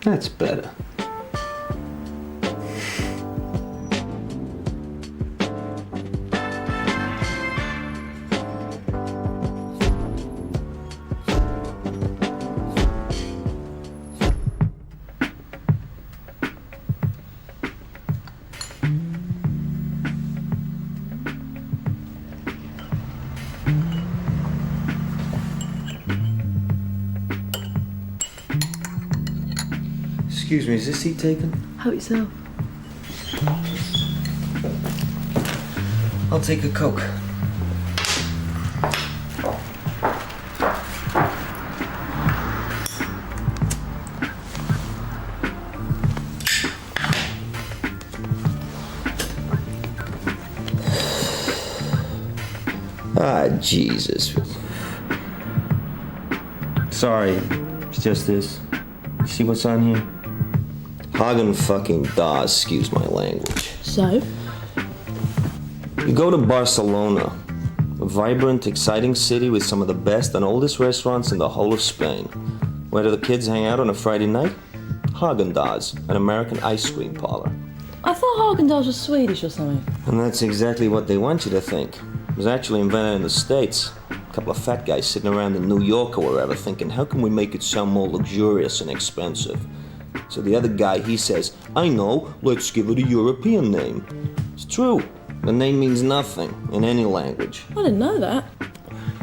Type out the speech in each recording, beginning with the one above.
That's better. Excuse me, is this seat taken? Help yourself. I'll take a Coke. Ah, Jesus. Sorry, it's just this. You see what's on here? Hagen fucking Dazs, excuse my language. So? You go to Barcelona, a vibrant, exciting city with some of the best and oldest restaurants in the whole of Spain. Where do the kids hang out on a Friday night? Hagen Dazs, an American ice cream parlor. I thought Haagen-Dazs was Swedish or something. And that's exactly what they want you to think. It was actually invented in the States. A couple of fat guys sitting around in New York or wherever thinking, how can we make it sound more luxurious and expensive? So the other guy, he says, I know, let's give it a European name. It's true. The name means nothing in any language. I didn't know that.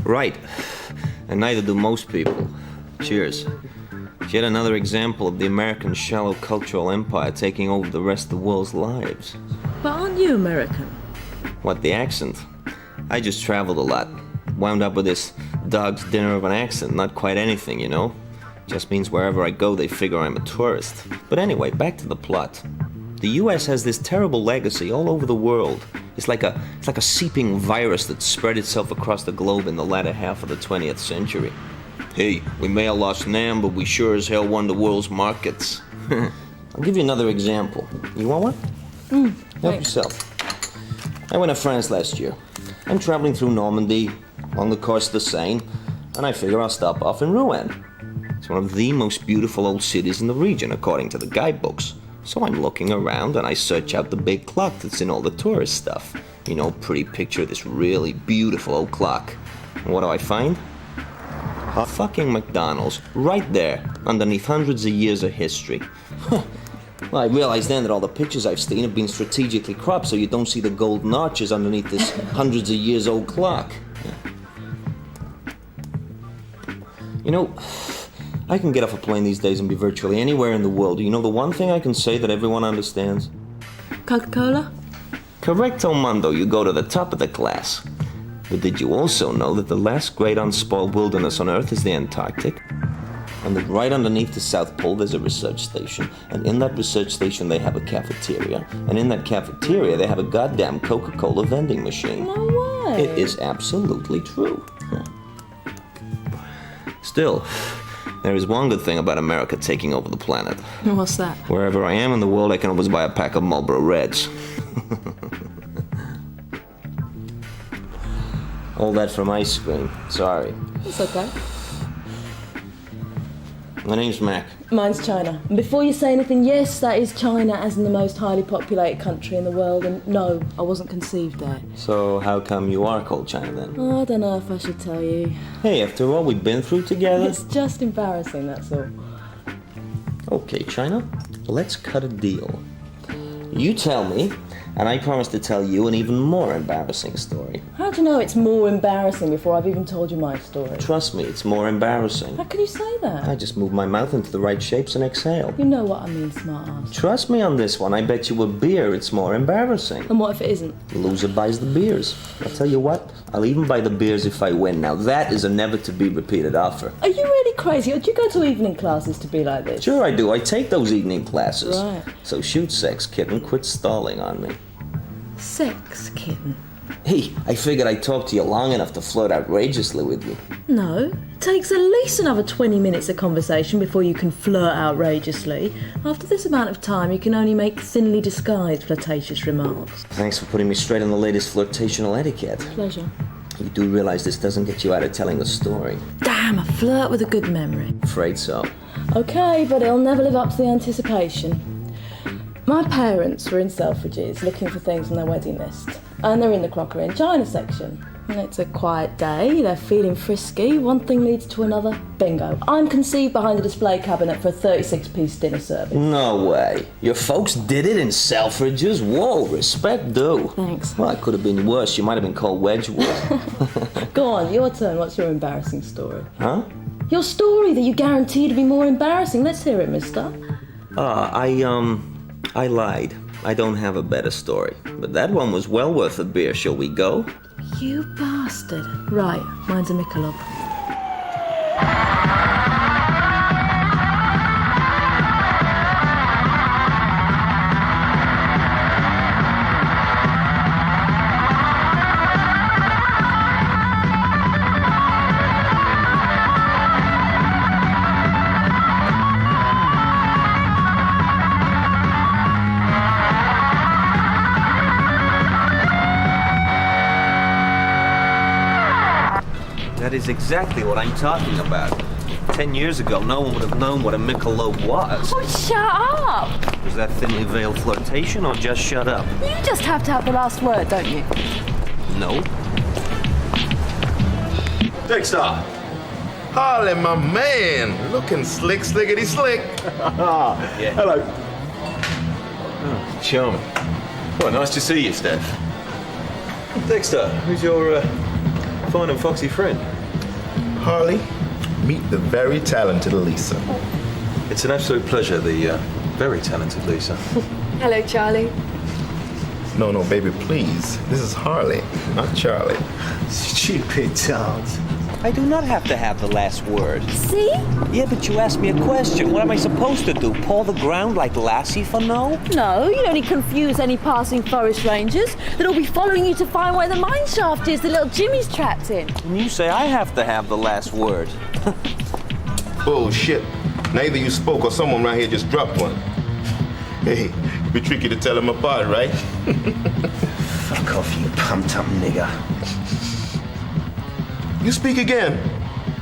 Right. And neither do most people. Cheers. It's yet another example of the American shallow cultural empire taking over the rest of the world's lives. But aren't you American? What, the accent? I just traveled a lot. Wound up with this dog's dinner of an accent. Not quite anything, you know? Just means wherever I go, they figure I'm a tourist. But anyway, back to the plot. The US has this terrible legacy all over the world. It's like a seeping virus that spread itself across the globe in the latter half of the 20th century. Hey, we may have lost NAM, but we sure as hell won the world's markets. I'll give you another example. You want one? Help yourself. I went to France last year. I'm traveling through Normandy, along the coast of the Seine, and I figure I'll stop off in Rouen. It's one of the most beautiful old cities in the region, according to the guidebooks. So I'm looking around and I search out the big clock that's in all the tourist stuff. You know, pretty picture of this really beautiful old clock. And what do I find? A fucking McDonald's, right there, underneath hundreds of years of history. Well, I realized then that all the pictures I've seen have been strategically cropped so you don't see the golden arches underneath this hundreds of years old clock. You know, I can get off a plane these days and be virtually anywhere in the world. You know the one thing I can say that everyone understands? Coca-Cola? Correcto mundo, you go to the top of the class. But did you also know that the last great unspoiled wilderness on Earth is the Antarctic? And that right underneath the South Pole there's a research station. And in that research station they have a cafeteria. And in that cafeteria they have a goddamn Coca-Cola vending machine. No way. It is absolutely true. Still, there is one good thing about America taking over the planet. What's that? Wherever I am in the world, I can always buy a pack of Marlboro Reds. All that from ice cream. Sorry. It's okay. My name's Mac. Mine's China. And before you say anything, yes, that is China, as in the most highly populated country in the world. And no, I wasn't conceived there. So how come you are called China then? Oh, I don't know if I should tell you. Hey, after all we've been through together. It's just embarrassing, that's all. Okay, China, let's cut a deal. You tell me, and I promise to tell you an even more embarrassing story. How do you know it's more embarrassing before I've even told you my story? Trust me, it's more embarrassing. How can you say that? I just move my mouth into the right shapes and exhale. You know what I mean, smart ass. Trust me on this one, I bet you a beer it's more embarrassing. And what if it isn't? The loser buys the beers. I'll tell you what, I'll even buy the beers if I win. Now that is a never to be repeated offer. Are you really crazy? Or do you go to evening classes to be like this? Sure I do, I take those evening classes. Right. So shoot sex, kitten, quit stalling on me. Sex, kitten? Hey, I figured I'd talk to you long enough to flirt outrageously with you. No. It takes at least another 20 minutes of conversation before you can flirt outrageously. After this amount of time, you can only make thinly disguised flirtatious remarks. Thanks for putting me straight on the latest flirtational etiquette. Pleasure. You do realize this doesn't get you out of telling the story. Damn, a flirt with a good memory. Afraid so. Okay, but it'll never live up to the anticipation. My parents were in Selfridges looking for things on their wedding list, and they're in the crockery and china section. And it's a quiet day, they're feeling frisky, one thing leads to another, bingo. I'm conceived behind the display cabinet for a 36-piece dinner service. No way. Your folks did it in Selfridges? Whoa, respect due. Thanks. Well, it could have been worse. You might have been called Wedgwood. Go on, your turn, what's your embarrassing story? Huh? Your story that you guarantee to be more embarrassing, let's hear it, mister. I lied. I don't have a better story. But that one was well worth a beer. Shall we go? You bastard. Right, mine's a Michelob. That is exactly what I'm talking about. 10 years ago, no one would have known what a Michelob was. Oh, shut up! Was that thinly veiled flirtation or just shut up? You just have to have the last word, don't you? No. Dexter! Harley, my man! Looking slick, slickety slick. Yeah. Hello. Oh, charming. Well, nice to see you, Steph. Dexter, who's your fine and foxy friend? Harley, meet the very talented Lisa. It's an absolute pleasure, the very talented Lisa. Hello, Charlie. No, baby, please. This is Harley, not Charlie. Stupid tart. I do not have to have the last word. See? Yeah, but you asked me a question. What am I supposed to do? Paw the ground like Lassie for no? No, you only confuse any passing forest rangers that'll be following you to find where the mine shaft is that little Jimmy's trapped in. And you say I have to have the last word. Bullshit. Neither you spoke or someone right here just dropped one. Hey, it'd be tricky to tell them apart, right? Fuck off, you pumped-up nigger. You speak again?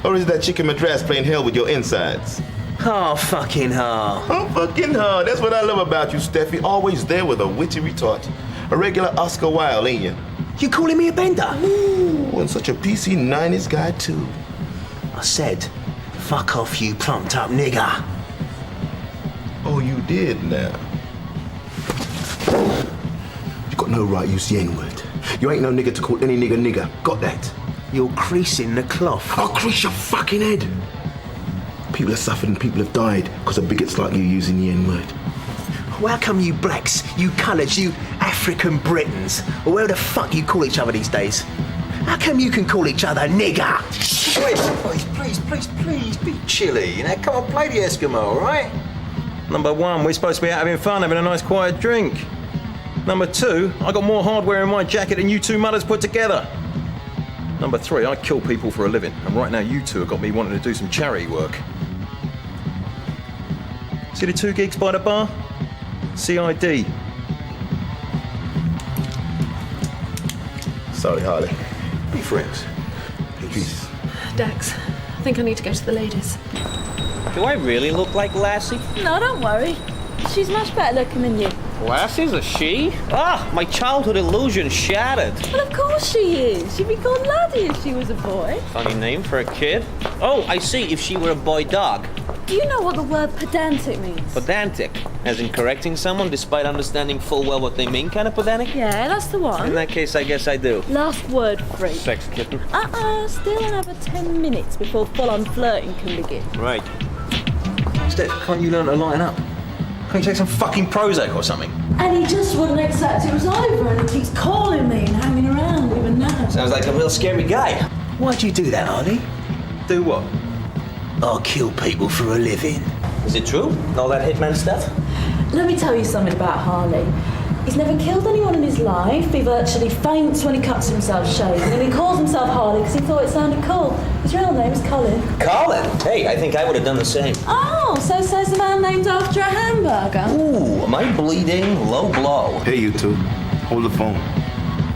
Or is it that chicken madras playing hell with your insides? Oh, fucking hell. Oh, fucking hard. That's what I love about you, Steffi. Always there with a witty retort. A regular Oscar Wilde, ain't you? You calling me a bender? Ooh, and such a PC 90s guy, too. I said, fuck off, you plumped-up nigger. Oh, you did now. You got no right to use the N-word. You ain't no nigger to call any nigger. Got that? You're creasing the cloth. I'll crease your fucking head. People have suffered and people have died because of bigots like you using the N-word. How come you blacks, you colours, you African Britons, or where the fuck you call each other these days? How come you can call each other nigger? Please, be chilly. You know, come on, play the Eskimo, all right? Number one, we're supposed to be out having fun, having a nice quiet drink. Number two, I got more hardware in my jacket than you two mothers put together. Number three, I kill people for a living, and right now you two have got me wanting to do some charity work. See the 2 gigs by the bar? CID. Sorry, Harley. Be friends. Peace. Dax, I think I need to go to the ladies. Do I really look like Lassie? No, don't worry. She's much better looking than you. Lassie's a she? Ah, my childhood illusion shattered. Well, of course she is. She'd be called Laddie if she was a boy. Funny name for a kid. Oh, I see, if she were a boy dog. Do you know what the word pedantic means? Pedantic, as in correcting someone despite understanding full well what they mean, kind of pedantic? Yeah, that's the In one. that case, I guess I do. Last word free. Sex kitten. Still another 10 minutes before full-on flirting can begin. Right. Steph, can't you learn to lighten up? Can't you take some fucking Prozac or something? And he just wouldn't accept it was over, and he keeps calling me and hanging around even now. Sounds like a real scary guy. Why'd you do that, Harley? Do what? I kill people for a living. Is it true? All that hitman stuff? Let me tell you something about Harley. He's never killed anyone in his life. He virtually faints when he cuts himself shaving, and he calls himself Harley because he thought it sounded cool. His real name is Colin. Colin? Hey, I think I would have done the same. Oh, so says the man named after a hamburger. Ooh, am I bleeding? Low blow. Hey, you two. Hold the phone.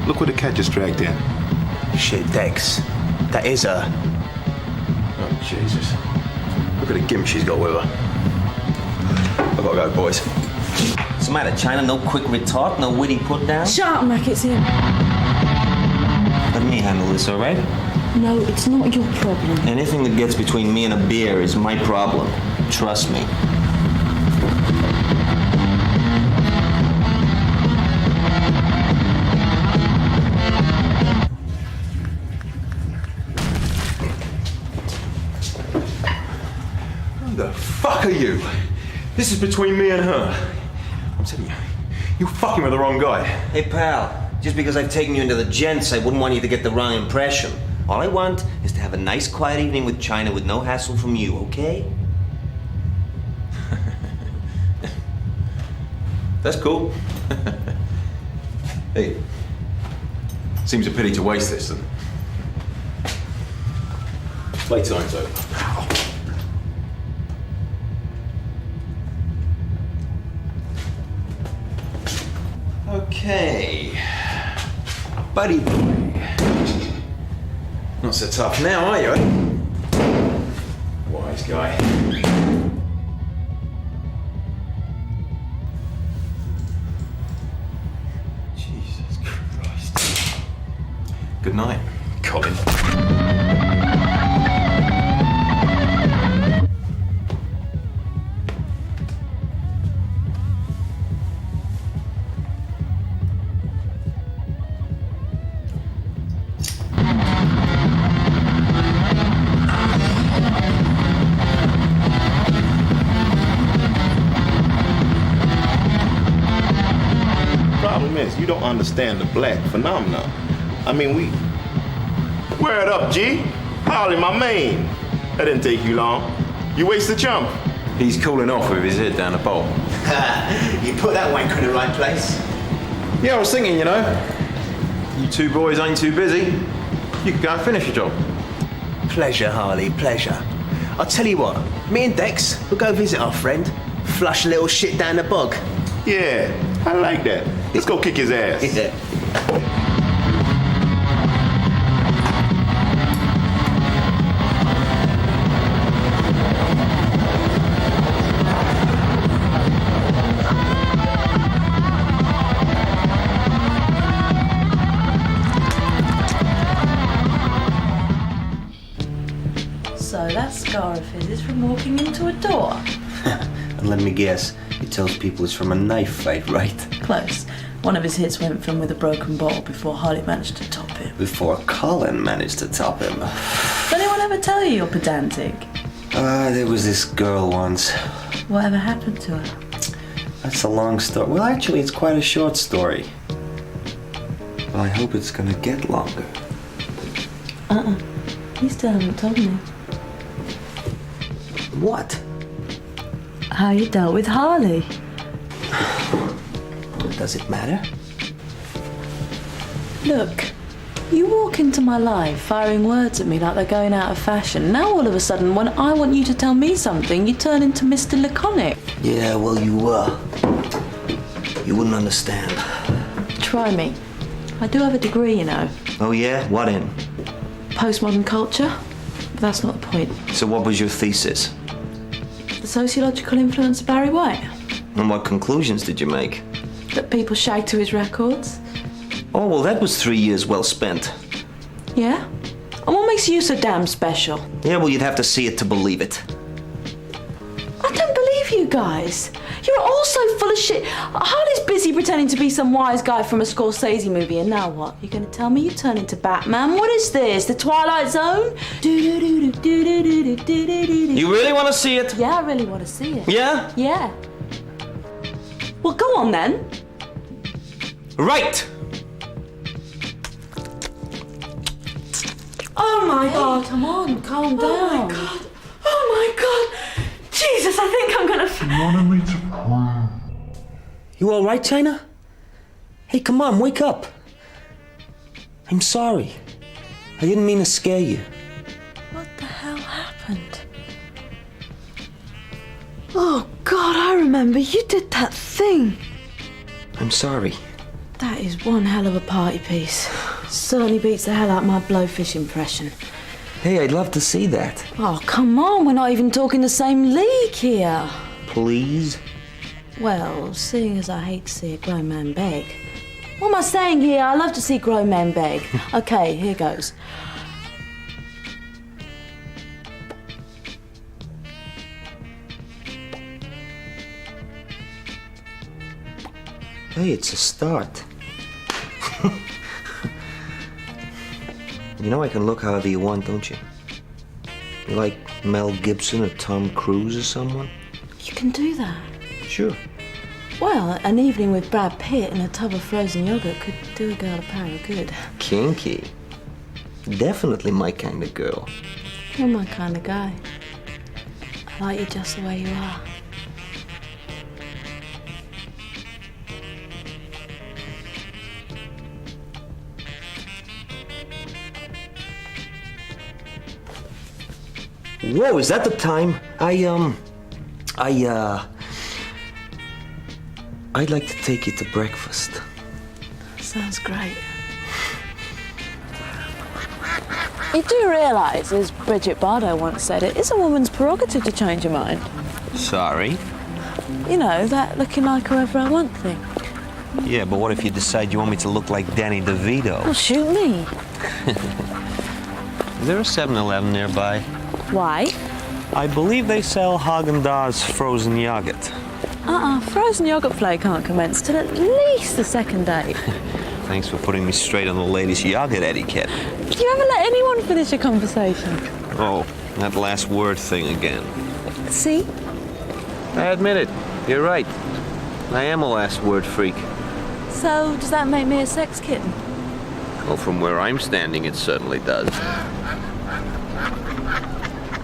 Look where the cat just dragged in. Shit, Dex. That is her. Oh, Jesus. Look at the gimp she's got with her. go, boys. What's the matter, China? No quick retort? No witty put down? Shut up, Mac, it's him. Let me handle this, all right? No, it's not your problem. Anything that gets between me and a beer is my problem. Trust me. Who the fuck are you? This is between me and her. I'm telling you, you're fucking with the wrong guy. Hey, pal. Just because I've taken you into the gents, I wouldn't want you to get the wrong impression. All I want is to have a nice, quiet evening with China with no hassle from you, okay? That's cool. Hey, seems a pity to waste this then. Playtime's over. Okay. Buddy boy. Not so tough now, are you, eh? Wise guy. Jesus Christ. Good night, Colin. Problem is, you don't understand the black phenomenon. I mean, Word up, G. Holly, my man. That didn't take you long. You wasted chump. He's cooling off with his head down the bowl. You put that wanker in the right place. Yeah, I was thinking, you know, you two boys ain't too busy. You could go and finish your job. Pleasure, Harley, pleasure. I'll tell you what, me and Dex, we'll go visit our friend. Flush a little shit down the bog. Yeah, I like that. Let's go kick his ass. Yeah. So that scar of his is from walking into a door. And let me guess, he tells people it's from a knife fight, right? Close. One of his hits went from with a broken bottle before Harley managed to top it. Before Colin managed to top him. Did anyone ever tell you you're pedantic? There was this girl once. Whatever happened to her? That's a long story. Well, actually, it's quite a short story. Well, I hope it's gonna get longer. You still haven't told me. What? How you dealt with Harley? Does it matter? Look, you walk into my life firing words at me like they're going out of fashion. Now all of a sudden, when I want you to tell me something, you turn into Mr. Laconic. Yeah, well, you wouldn't understand. Try me. I do have a degree, you know. Oh, yeah? What in? Postmodern culture. But that's not the point. So what was your thesis? The sociological influence of Barry White. And what conclusions did you make? That people shag to his records. Oh, well, that was 3 years well spent. Yeah? And what makes you so damn special? Yeah, well, you'd have to see it to believe it. I don't believe you guys. You're all so full of shit. Harley's busy pretending to be some wise guy from a Scorsese movie, and now what? You're gonna tell me you turn into Batman? What is this? The Twilight Zone? You really want to see it? Yeah, I really want to see it. Yeah? Yeah. Well, go on then. Right! Oh my God! Come on, calm down. Oh my God! Oh my God! Jesus, I think I'm gonna. You all right, China? Hey, come on, wake up. I'm sorry. I didn't mean to scare you. What the hell happened? Oh God, I remember you did that thing. I'm sorry. That is one hell of a party piece. Certainly beats the hell out of my blowfish impression. Hey, I'd love to see that. Oh, come on, we're not even talking the same league here. Please? Well, seeing as I hate to see a grown man beg. What am I saying here? I love to see grown men beg. Okay, here goes. Hey, it's a start. You know I can look however you want, don't you? You like Mel Gibson or Tom Cruise or someone? You can do that. Sure. Well, an evening with Brad Pitt and a tub of frozen yogurt could do a girl a pound of good. Kinky. Definitely my kind of girl. You're my kind of guy. I like you just the way you are. Whoa, is that the time? I'd like to take you to breakfast. Sounds great. You do realise, as Bridget Bardot once said, it is a woman's prerogative to change her mind. Sorry? You know, that looking like whoever I want thing. Yeah, but what if you decide you want me to look like Danny DeVito? Well, shoot me. Is there a 7-Eleven nearby? Why? I believe they sell Haagen-Dazs frozen yogurt. Frozen yogurt flake can't commence till at least the second day. Thanks for putting me straight on the latest yogurt etiquette. Do you ever let anyone finish a conversation? Oh, that last word thing again. See? I admit it. You're right. I am a last word freak. So, does that make me a sex kitten? Well, from where I'm standing, it certainly does.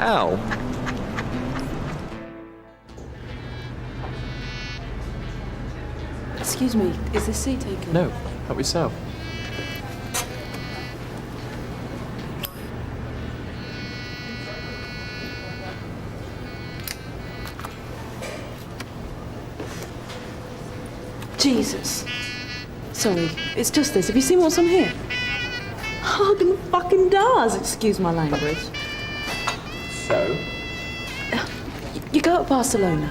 Ow. Excuse me, is this seat taken? No, help yourself. Jesus. Sorry, it's just this. Have you seen what's on here? Haagen-fucking-Dazs, excuse my language. So? You go to Barcelona,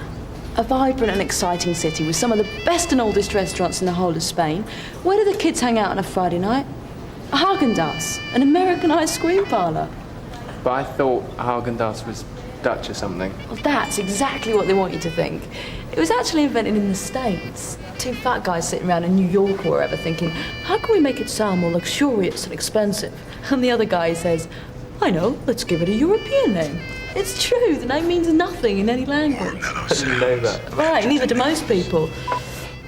a vibrant and exciting city with some of the best and oldest restaurants in the whole of Spain. Where do the kids hang out on a Friday night? A Haagen-Dazs, an American ice cream parlour. But I thought Haagen-Dazs was Dutch or something. Well, that's exactly what they want you to think. It was actually invented in the States. Two fat guys sitting around in New York or wherever thinking, how can we make it sound more luxurious and expensive? And the other guy says, I know, let's give it a European name. It's true, the name means nothing in any language. I didn't know that. Right, neither do most people.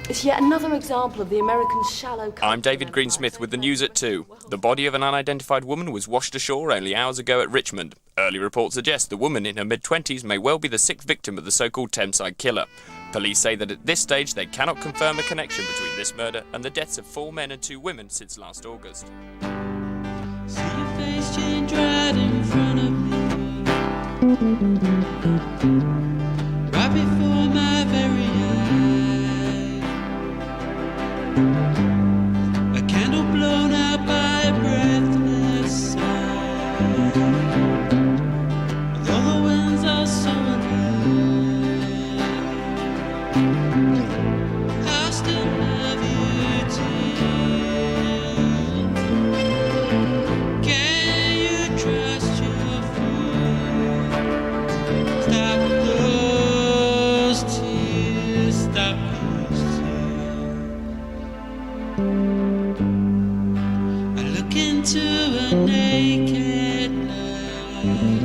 It's yet another example of the American shallow... I'm David Greensmith with the news at 2. The body of an unidentified woman was washed ashore only hours ago at Richmond. Early reports suggest the woman in her mid-20s may well be the sixth victim of the so-called Thameside killer. Police say that at this stage they cannot confirm a connection between this murder and the deaths of 4 men and 2 women since last August. See your face change right in front of me, right before my very eyes. A candle blown out by a breathless sigh. Though the winds are so unkind, I still love you too. Can you trust your fool? Stop those tears, stop those tears. I look into a naked night.